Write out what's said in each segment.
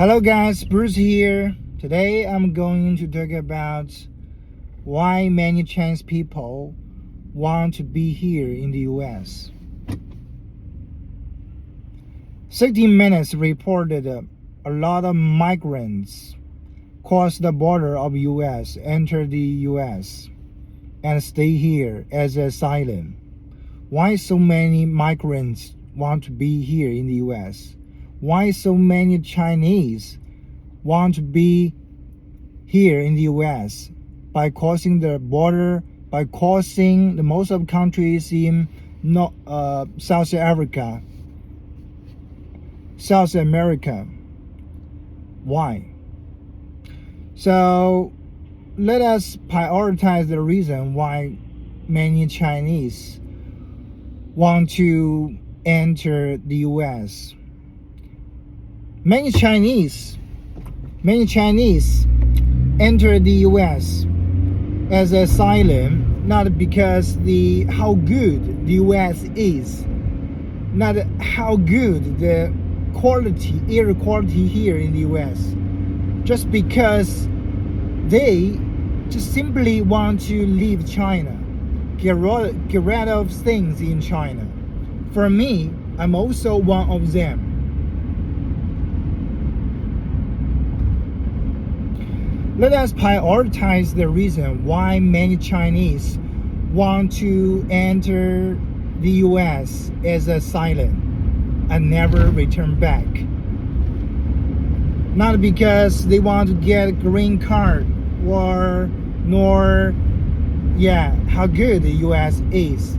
Hello guys, Bruce here. Today I'm going to talk about why many Chinese people want to be here in the US. 60 Minutes reported a lot of migrants cross the border of US, enter the US, and stay here as asylum. Why so many migrants want to be here in the US? Why so many Chinese want to be here in the US by crossing the border, by crossing the most of countries in South America. Why? So let us prioritize the reason why many Chinese want to enter the US. Many Chinese enter the US as asylum, not because how good the US is, not how good the air quality here in the US, just because they just simply want to leave China, get rid of things in China. For me, I'm also one of them. Let us prioritize the reason why many Chinese want to enter the US as asylum and never return back. Not because they want to get a green card nor how good the US is.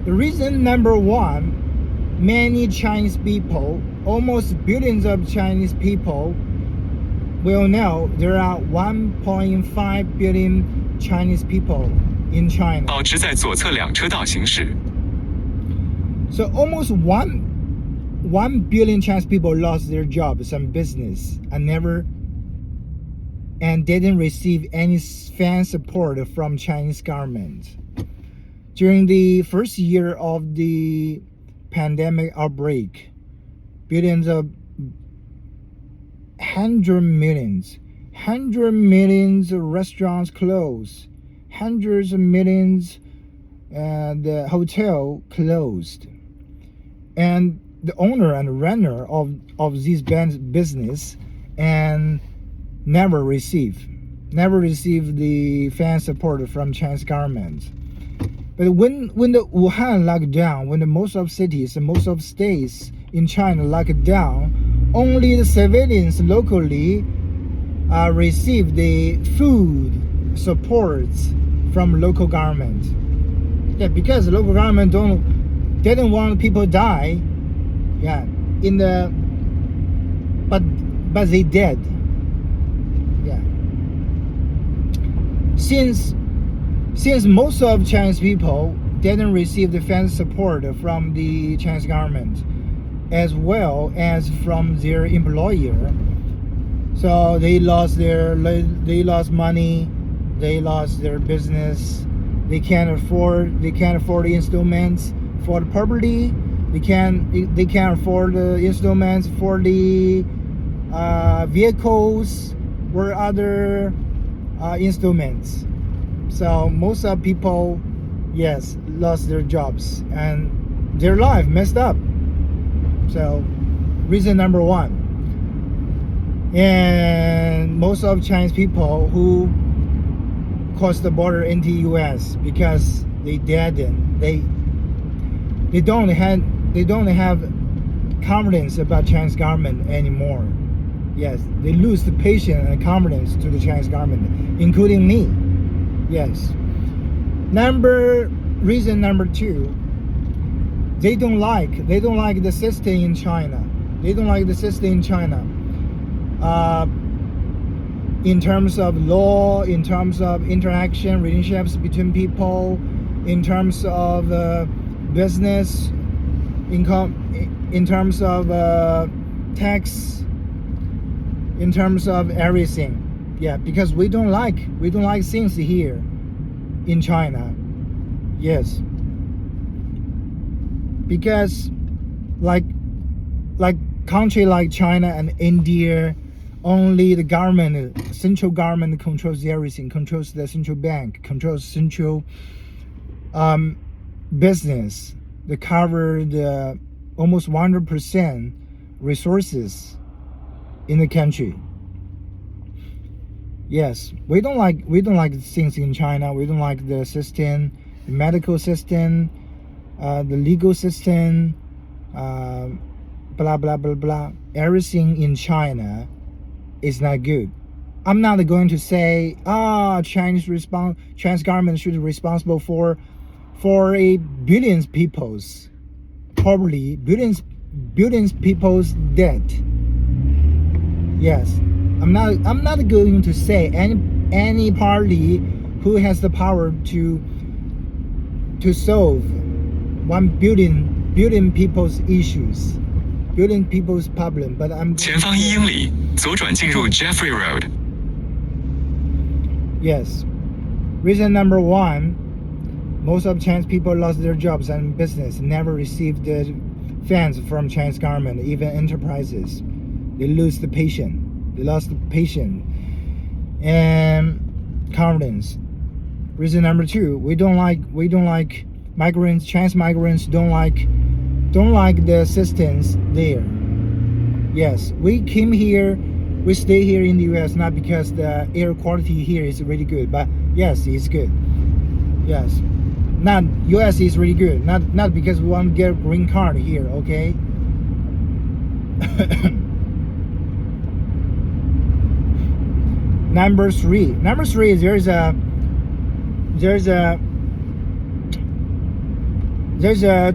The reason number one, many Chinese people, almost billions of Chinese people, will know there are 1.5 billion Chinese people in China. 保持在左侧两车道行驶。 So almost 1 billion Chinese people lost their jobs and business and didn't receive any fan support from Chinese government. During the first year of the pandemic outbreak, hundred millions of restaurants closed, hundreds of millions the hotel closed, and the owner and renter of this business and never received the fan support from Chinese government. But when the Wuhan locked down, when the most of cities and most of states in China locked down, only the civilians locally receive the food supports from local government. Yeah, because the local government didn't want people to die. Yeah, but they did. Yeah. Since most of Chinese people didn't receive the fan support from the Chinese government, as well as from their employer, so they lost money, they lost their business, they can't afford the installments for the property, they can't afford the installments for the vehicles or other installments. So most of people lost their jobs and their life messed up. So, reason number one. And most of Chinese people who cross the border into the US because they don't have confidence about Chinese government anymore. Yes, they lose the patience and confidence to the Chinese government, including me. Yes. Reason number two. They don't like the system in China. They don't like the system in China. In terms of law, in terms of interaction, relationships between people, in terms of business, income, in terms of tax, in terms of everything. Yeah, because we don't like things here in China. Yes. Because like country like China and India, only the government, central government controls everything, controls the central bank, controls central business. They cover the almost 100% resources in the country. Yes, we don't like things in China. We don't like the system, the medical system, the legal system, blah blah blah blah. Everything in China is not good. I'm not going to say Chinese government should be responsible for a billions people's poverty, billions people's debt. Yes, I'm not going to say any party who has the power to solve 1 billion people's issues, billion people's problem. But I'm 前方1英里，左转进入 Jeffrey Road。 Yes. Reason number 1, most of Chinese people lost their jobs and business, never received the funds from Chinese government, even enterprises. They lost the patience and confidence. Reason number 2, we don't like migrants. Chinese migrants don't like the assistance there. Yes, we came here, we stay here in the US not because the air quality here is really good, but yes, it's good. Yes, not US is really good, not because we want to get a green card here, okay? Number three is there's a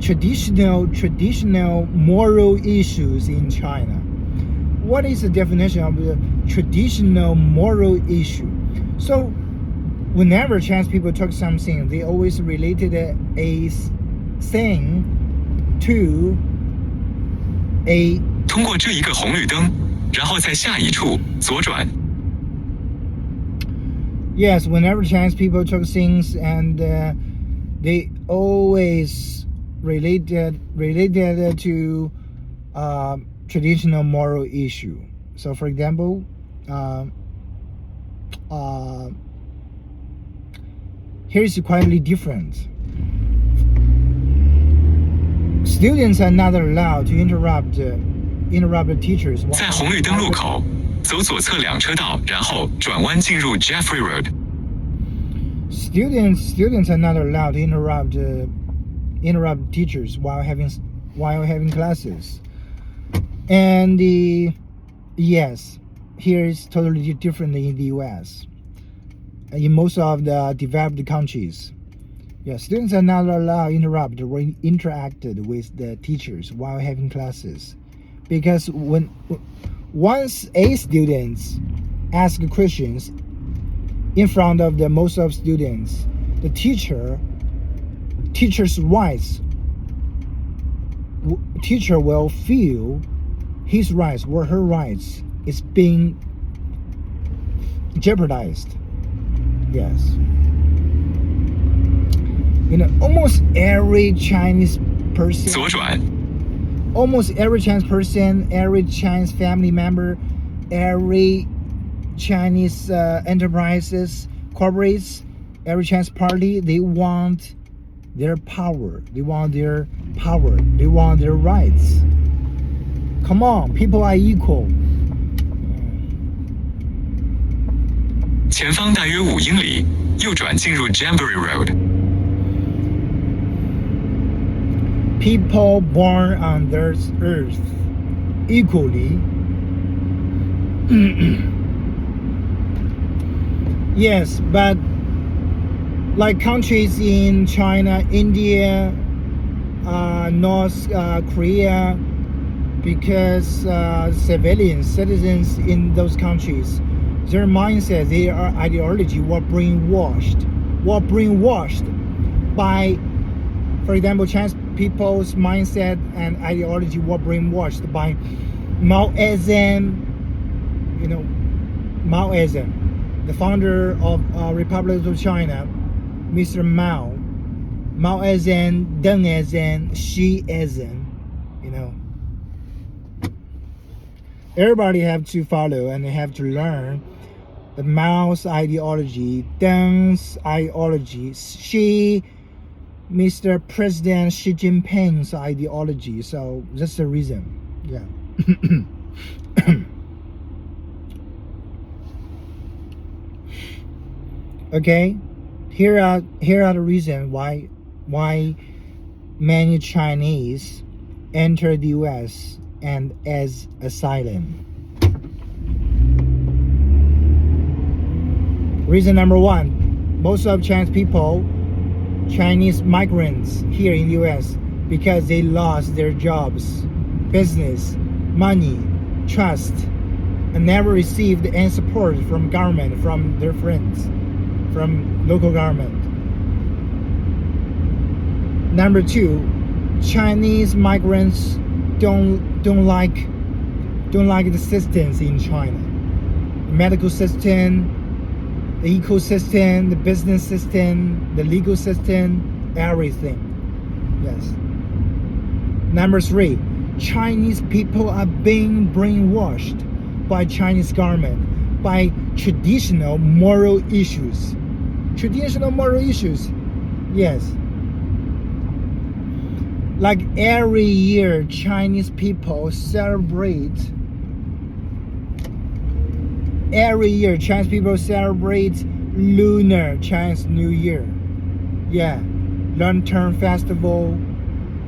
traditional moral issues in China. What is the definition of the traditional moral issue? So whenever Chinese people talk something, they always related a thing to a 通过这一个红绿灯，然后在下一处左转。 Yes, whenever Chinese people talk things and they always related to traditional moral issue. So for example, here is quite different. Students are not allowed to interrupt the teachers. 在红绿灯路口，走左侧2车道，然后转弯进入 Jeffrey Road。 Students are not allowed to interrupt teachers while having classes. And yes, here is totally different in the US. In most of the developed countries, yeah, students are not allowed to interrupt or interact with the teachers while having classes, because once a student asks questions in front of the most of students, the teacher's rights, teacher will feel his rights or her rights is being jeopardized. Yes. Almost every Chinese person, 左转。 almost every Chinese person, every Chinese family member, every Chinese enterprises, corporates, every Chinese party, they want their power. They want their rights. Come on, people are equal. 前方大约5英里，右转进入 Jamboree Road。 People born on this earth equally. Yes, but like countries in China, India, North Korea, because citizens in those countries, their mindset, their ideology were brainwashed by, for example, Chinese people's mindset and ideology were brainwashed by Mao Zedong. Mao Zedong, the founder of Republic of China, Mr. Mao Zedong, Deng Zedong, Xi Zedong, Everybody have to follow and they have to learn the Mao's ideology, Deng's ideology, Mr. President Xi Jinping's ideology. So that's the reason. Yeah. Okay. Here are the reasons why many Chinese enter the US and as asylum. Reason number one, most of Chinese migrants here in the US, because they lost their jobs, business, money, trust, and never received any support from government, from their friends, from local government. Number two, Chinese migrants don't like the systems in China, the medical system, the ecosystem, the business system, the legal system, everything. Yes. Number three, Chinese people are being brainwashed by Chinese government by traditional moral issues. Traditional moral issues. Yes. Like every year, Chinese people celebrate. Every year, Chinese people celebrate Lunar Chinese New Year. Yeah, Lantern Festival.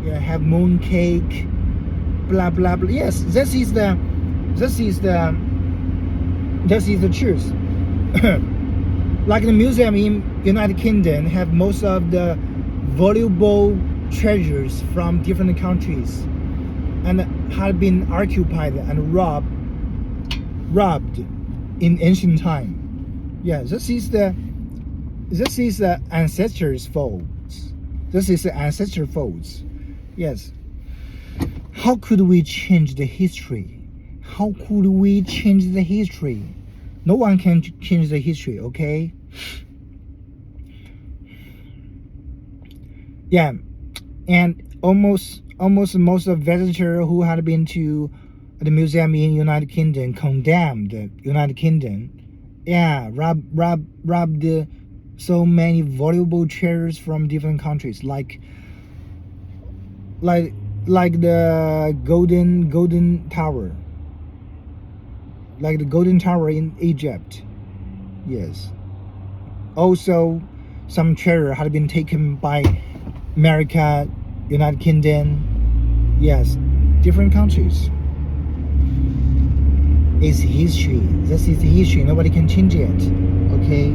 Yeah, have moon cake. Blah blah blah. Yes, this is the truth. Like the museum in United Kingdom have most of the valuable treasures from different countries and had been occupied and robbed in ancient time. Yeah, this is the ancestors' faults. This is the ancestor faults. Yes. How could we change the history? How could we change the history? No one can change the history, okay? Yeah, and almost most of visitors who had been to the museum in United Kingdom condemned the United Kingdom. Yeah, robbed so many valuable treasures from different countries, like the golden tower, like the golden tower in Egypt. Yes. Also, some treasure had been taken by America, United Kingdom. Yes, different countries. It's history. This is history. Nobody can change it. Okay.